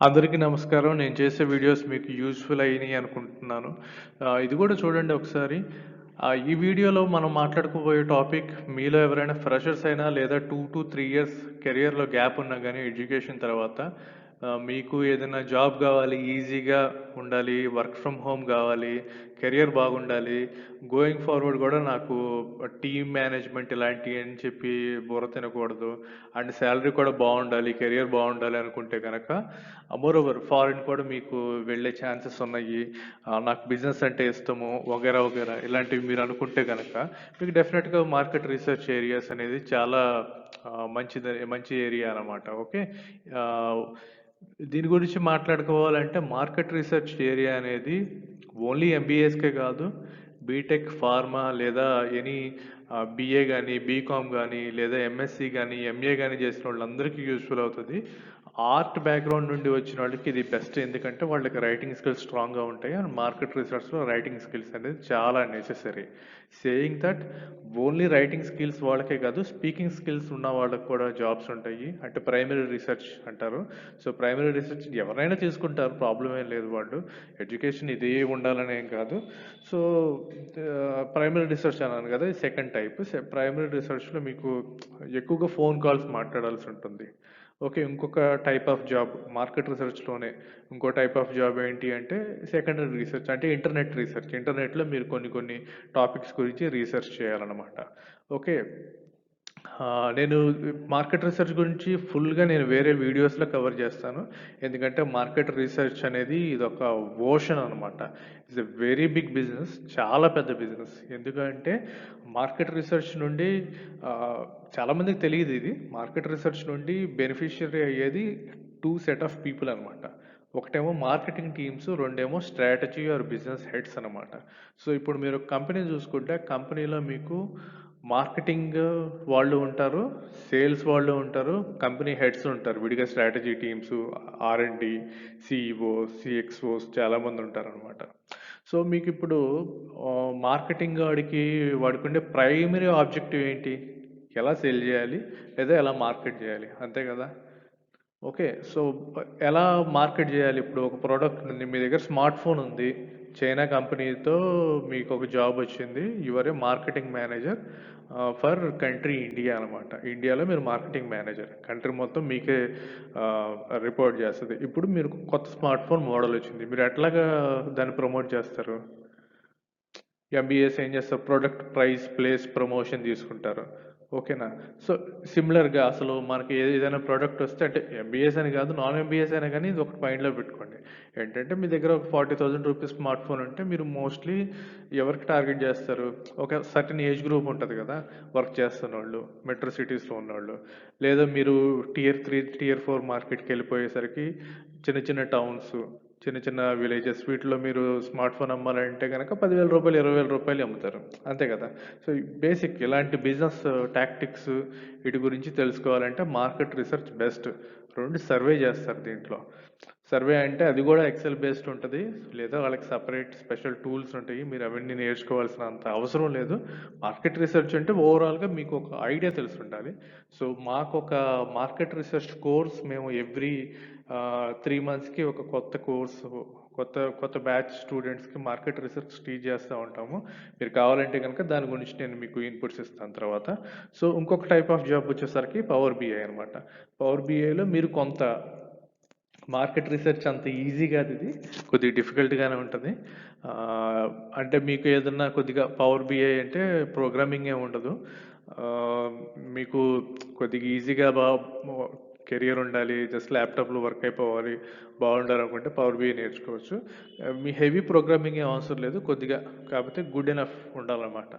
అందరికీ నమస్కారం. నేను చేసే వీడియోస్ మీకు యూజ్‌ఫుల్ అయినయి అనుకుంటున్నాను. ఇది గూడా చూడండి ఒకసారి. ఈ వీడియోలో మనం మాట్లాడుకోబోయే టాపిక్ మీలో ఎవరైనా ఫ్రెషర్స్ అయినా లేదా 2-3 ఇయర్స్ కెరియర్‌లో గ్యాప్ ఉన్నా గానీ ఎడ్యుకేషన్ తర్వాత మీకు ఏదైనా జాబ్ గావాలి, ఈజీగా ఉండాలి, వర్క్ ఫ్రమ్ హోమ్ గావాలి, కెరియర్ బాగుండాలి, గోయింగ్ ఫార్వర్డ్ గూడా నాకు టీమ్ మేనేజ్‌మెంట్ ఇలాంటియి అని చెప్పి బుర్ర తినకూడదు. అండ్ సాలరీ కూడా బావుండాలి, కెరియర్ బావుండాలి అనుకుంటే గనక మోరోవర్ ఫారిన్ కూడా మీకు వెళ్ళే ఛాన్సెస్ ఉన్నాయి. నాకు బిజినెస్ అంటే ఇష్టము వగైరా వగైరా ఇలాంటివి మీరు అనుకుంటే గనక మీకు డెఫినెట్‌గా మార్కెట్ రీసెర్చ్ ఏరియాస్ అనేది చాలా మంచి ఏరియా అన్నమాట. ఓకే. ఆహ్, దీని గురించి మాట్లాడుకోవాలంటే మార్కెట్ రీసెర్చ్ ఏరియా అనేది ఓన్లీ ఎంబీఏస్‌కే కాదు. బీటెక్, ఫార్మా లేదా ఎనీ బీఏ గాని, బీకామ్ గాని లేదా ఎంఎస్సీ గాని, ఎంఏ గాని చేసినోళ్ళందరికీ యూజ్‌ఫుల్ అవుతది. ఆర్ట్ బ్యాక్‌గ్రౌండ్ నుండి వచ్చిన వాళ్ళకి ఇది బెస్ట్. ఎందుకంటే వాళ్ళకి రైటింగ్ స్కిల్స్ స్ట్రాంగ్‌గా ఉంటాయి. అండ్ మార్కెట్ రీసెర్చ్‌లో రైటింగ్ స్కిల్స్ అనేది చాలా necessary. Saying that only writing skills వాళ్ళకే కాదు, స్పీకింగ్ స్కిల్స్ ఉన్న వాళ్ళకి కూడా జాబ్స్ ఉంటాయి. అంటే ప్రైమరీ రీసెర్చ్ అంటారు. సో ప్రైమరీ రీసెర్చ్ ఎవరైనా తీసుకుంటారు, ప్రాబ్లం ఏం లేదు. వాళ్ళు ఎడ్యుకేషన్ ఇదే ఉండాలని ఏం కాదు. సో ప్రైమరీ రీసెర్చ్ అన్నాను కదా, ఇది సెకండ్ టైప్. ప్రైమరీ రీసెర్చ్లో మీకు ఎక్కువగా ఫోన్ కాల్స్ మాట్లాడాల్సి ఉంటుంది. ఓకే. ఇంకొక టైప్ ఆఫ్ జాబ్ మార్కెట్ రీసెర్చ్‌లోనే ఇంకో టైప్ ఆఫ్ జాబ్ ఏంటి అంటే సెకండరీ రీసెర్చ్, అంటే ఇంటర్నెట్ రీసెర్చ్. ఇంటర్నెట్‌లో మీరు కొన్ని టాపిక్స్ గురించి రీసెర్చ్ చేయాలన్నమాట. ఓకే. నేను మార్కెట్ రీసెర్చ్ గురించి ఫుల్‌గా నేను వేరే వీడియోస్‌లో కవర్ చేస్తాను. ఎందుకంటే మార్కెట్ రీసెర్చ్ అనేది ఇదొక ఓషన్ అనమాట. It's a very big business. చాలా పెద్ద బిజినెస్. ఎందుకంటే మార్కెట్ రీసెర్చ్ నుండి చాలామందికి తెలియదు ఇది. మార్కెట్ రీసెర్చ్ నుండి బెనిఫిషియరీ అయ్యేది 2 సెట్ ఆఫ్ పీపుల్ అనమాట. ఒకటేమో మార్కెటింగ్ టీమ్స్, రెండేమో స్ట్రాటజీ ఆర్ బిజినెస్ హెడ్స్ అనమాట. సో ఇప్పుడు మీరు కంపెనీ చూసుకుంటే కంపెనీలో మీకు మార్కెటింగ్ వాళ్ళు ఉంటారు, సేల్స్ వాళ్ళు ఉంటారు, కంపెనీ హెడ్స్ ఉంటారు. విడిగా స్ట్రాటజీ టీమ్స్, ఆర్&డి, సిఇఓస్, సిఎక్స్ఓస్ చాలామంది ఉంటారనమాట. సో మీకు ఇప్పుడు మార్కెటింగ్ వాడికి ఉండే ప్రైమరీ ఆబ్జెక్టివ్ ఏంటి? ఎలా సేల్ చేయాలి లేదా ఎలా మార్కెట్ చేయాలి, అంతే కదా. ఓకే. సో, ఎలా మార్కెట్ జేయాలి? ఇప్పుడు ఒక ప్రోడక్ట్ ఉంది. మీ దగ్గర స్మార్ట్ ఫోన్ ఉంది. చైనా కంపెనీతో మీకొక జాబ్ వచ్చింది. You are a marketing manager for country India అనమాట. ఇండియాలో మీరు మార్కెటింగ్ మేనేజర్. కంట్రీ మొత్తం మీకే రిపోర్ట్ చేస్తది. ఇప్పుడు మీరు కొత్త స్మార్ట్ ఫోన్ మోడల్ వచ్చింది. మీరు ఎట్లాగా దాన్ని ప్రమోట్ చేస్తారు? ఎంబీఏస్ ఏం చేస్తారు? ప్రొడక్ట్ ప్రైస్, ప్లేస్, ప్రమోషన్ తీసుకుంటారు. ఓకేనా? సో, సిమిలర్‌గా అసలు మనకి ఏదైనా ప్రొడక్ట్ వస్తే, అంటే ఎంబీఏస్ అని కాదు, నాన్ ఎంబీఏస్ అయినా కానీ ఇది ఒకటి మైండ్‌లో పెట్టుకోండి. ఏంటంటే మీ దగ్గర ఒక ₹40,000 స్మార్ట్ ఫోన్ ఉంటే మీరు మోస్ట్‌లీ ఎవరికి టార్గెట్ చేస్తారు? ఒక సర్టెన్ ఏజ్ గ్రూప్ ఉంటది కదా! వర్క్ చేస్తున్నోళ్ళు, మెట్రో సిటీస్‌లో ఉన్నోళ్ళు. లేదా మీరు టియర్ 3, టియర్ 4 మార్కెట్‌కెళ్ళిపోయేసరికి చిన్న చిన్న టౌన్స్, చిన్న చిన్న విలేజెస్ వీటిలో మీరు స్మార్ట్ ఫోన్ అమ్మాలంటే గనక రూ. 10,000, రూ. 20,000 అమ్ముతారు. అంతే కదా! సో, బేసిక్ ఇలాంటి బిజినెస్ టాక్టిక్స్ వీటి గురించి తెలుసుకోవాలంటే మార్కెట్ రీసెర్చ్ బెస్ట్. 2 సర్వే చేస్తారు దీంట్లో. సర్వే అంటే అది కూడా ఎక్సెల్ బేస్డ్ ఉంటది. లేదా వాళ్ళకి సెపరేట్ స్పెషల్ టూల్స్ ఉంటాయి. మీరు అవన్నీ నేర్చుకోవాల్సినంత అవసరం లేదు. మార్కెట్ రీసెర్చ్ అంటే ఓవరాల్‌గా మీకు ఒక ఐడియా తెలిసుండాలి. సో, మాకొక మార్కెట్ రీసెర్చ్ కోర్స్ మేము ఎవ్రీ 3 మంత్స్‌కి ఒక కొత్త కోర్సు, కొత్త కొత్త బ్యాచ్ స్టూడెంట్స్‌కి మార్కెట్ రీసెర్చ్ టీచ్ చేస్తా ఉంటాము. మీరు కావాలంటే గనుక దాని గురించి నేను మీకు ఇన్‌పుట్స్ ఇస్తాను తర్వాత. సో, ఇంకొక టైప్ ఆఫ్ జాబ్ వచ్చేసరికి పవర్ బిఐ అనమాట. పవర్ బిఐలో మీరు కొంత మార్కెట్ రీసెర్చ్ అంత ఈజీ కాదు ఇది. కొద్దిగా డిఫికల్ట్‌గానే ఉంటది. అంటే మీకు ఏదన్నా కొద్దిగా పవర్ బిఐ అంటే ప్రోగ్రామింగ్ ఏమి ఉండదు. ఆహ్, మీకు కొద్దిగా ఈజీగా కెరియర్ ఉండాలి. జస్ట్ ల్యాప్‌టాప్‌లో వర్క్ అయిపోవాలి, బాగుండాలనుకుంటే పవర్ బిఐ నేర్చుకోవచ్చు. మీ హెవీ ప్రోగ్రామింగ్ ఏం అవసరం లేదు. కొద్దిగా కాకపోతే గుడ్ ఎనఫ్ ఉండాలన్నమాట.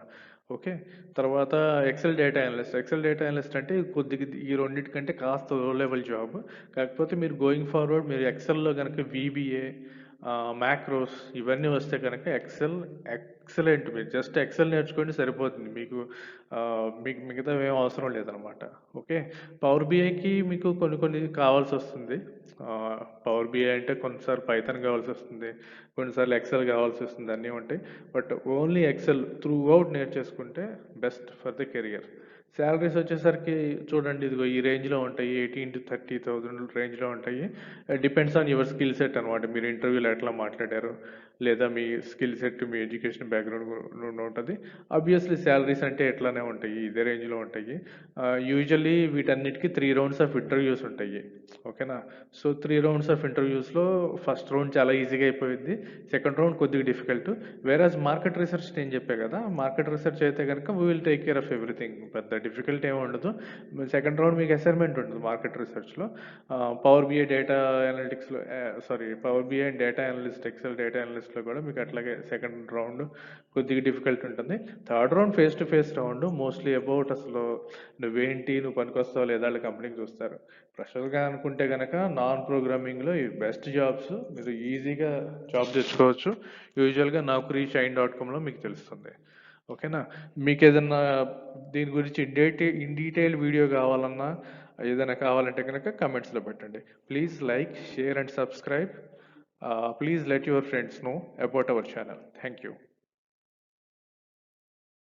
ఓకే. తర్వాత Excel data analyst. Excel data analyst అంటే కొద్దిగా ఈ రెండిటికంటే కాస్త లో లెవెల్ జాబ్. కాకపోతే మీరు గోయింగ్ ఫార్వర్డ్ మీరు ఎక్సెల్‌లో గనక వీబీఏ, మాక్రోస్ ఇవన్నీ వస్తే కనుక ఎక్సలెంట్. మీరు జస్ట్ ఎక్సెల్ నేర్చుకోండి సరిపోతుంది. మీకు మిగతావి ఏం అవసరం లేదనమాట. ఓకే. పవర్ బిఐకి మీకు కొన్ని కావాల్సొస్తుంది. పవర్ బిఐ అంటే కొన్నిసార్లు పైథాన్ కావాల్సొస్తుంది. కొన్నిసార్లు ఎక్సెల్ కావాల్సొస్తుంది. అన్నీ ఉంటాయి. But only Excel throughout నేర్చేసుకుంటే best for the career. Salaries వచ్చేసరికి చూడండి ఇదిగో ఈ రేంజ్‌లో ఉంటాయి. 18,000-30,000 రేంజ్‌లో ఉంటాయి. Depends on your skill set అనమాట. మీరు ఇంటర్వ్యూలో ఎట్లా మాట్లాడారు, లేదా మీ స్కిల్ సెట్, మీ ఎడ్యుకేషన్ బ్యాక్‌గ్రౌండ్ నుండి ఉంటది. ఆబ్వియస్‌లీ శాలరీస్ అంటే ఇట్లానే ఉంటాయి. ఇదే రేంజ్‌లో ఉంటాయి. యూజువల్లీ వీటన్నిటికి 3 రౌండ్స్ ఆఫ్ ఇంటర్వ్యూస్ ఉంటాయి. ఓకేనా? సో, 3 రౌండ్స్ ఆఫ్ ఇంటర్వ్యూస్‌లో ఫస్ట్ రౌండ్ చాలా ఈజీగా అయిపోయిద్ది. సెకండ్ రౌండ్ కొద్దిగా డిఫికల్ట్. వేరాజ్ మార్కెట్ రీసెర్చ్ నేను చెప్పా కదా! మార్కెట్ రీసెర్చ్ అయితే గనుక we will take care of everything. పెద్ద డిఫికల్ట్ ఏమి ఉండదు. సెకండ్ రౌండ్ మీకు అసైన్‌మెంట్ ఉంటుంది మార్కెట్ రీసెర్చ్‌లో. పవర్ బిఐ డేటా అనలిటిక్స్‌లో sorry Power BI and data analyst, Excel data అనలిస్ట్‌లో కూడా మీకు అట్లాగే సెకండ్ రౌండ్ కొద్దిగా డిఫికల్ట్ ఉంటుంది. Third round face to face round mostly about అసలు నువ్వేంటి, నువ్వు పనికొస్తావా లేదా ఆళ్ళ కంపెనీకి చూస్తారు. ఫ్రెషర్‌గా అనుకుంటే గనక నాన్ ప్రోగ్రామింగ్‌లో ఈ బెస్ట్ జాబ్స్ మీరు ఈజీగా జాబ్ తెచ్చుకోవచ్చు. యూజువల్‌గా నౌకరీ, షైన్ డాట్ కామ్‌లో మీకు తెలుస్తుంది. ఓకేనా? మీకేదన్నా దీని గురించి ఇన్ డీటెయిల్ వీడియో కావాలన్నా, ఏదైనా కావాలంటే గనక కామెంట్స్‌లో పెట్టండి. Please like, share and subscribe. Please let your friends know about our channel. Thank you.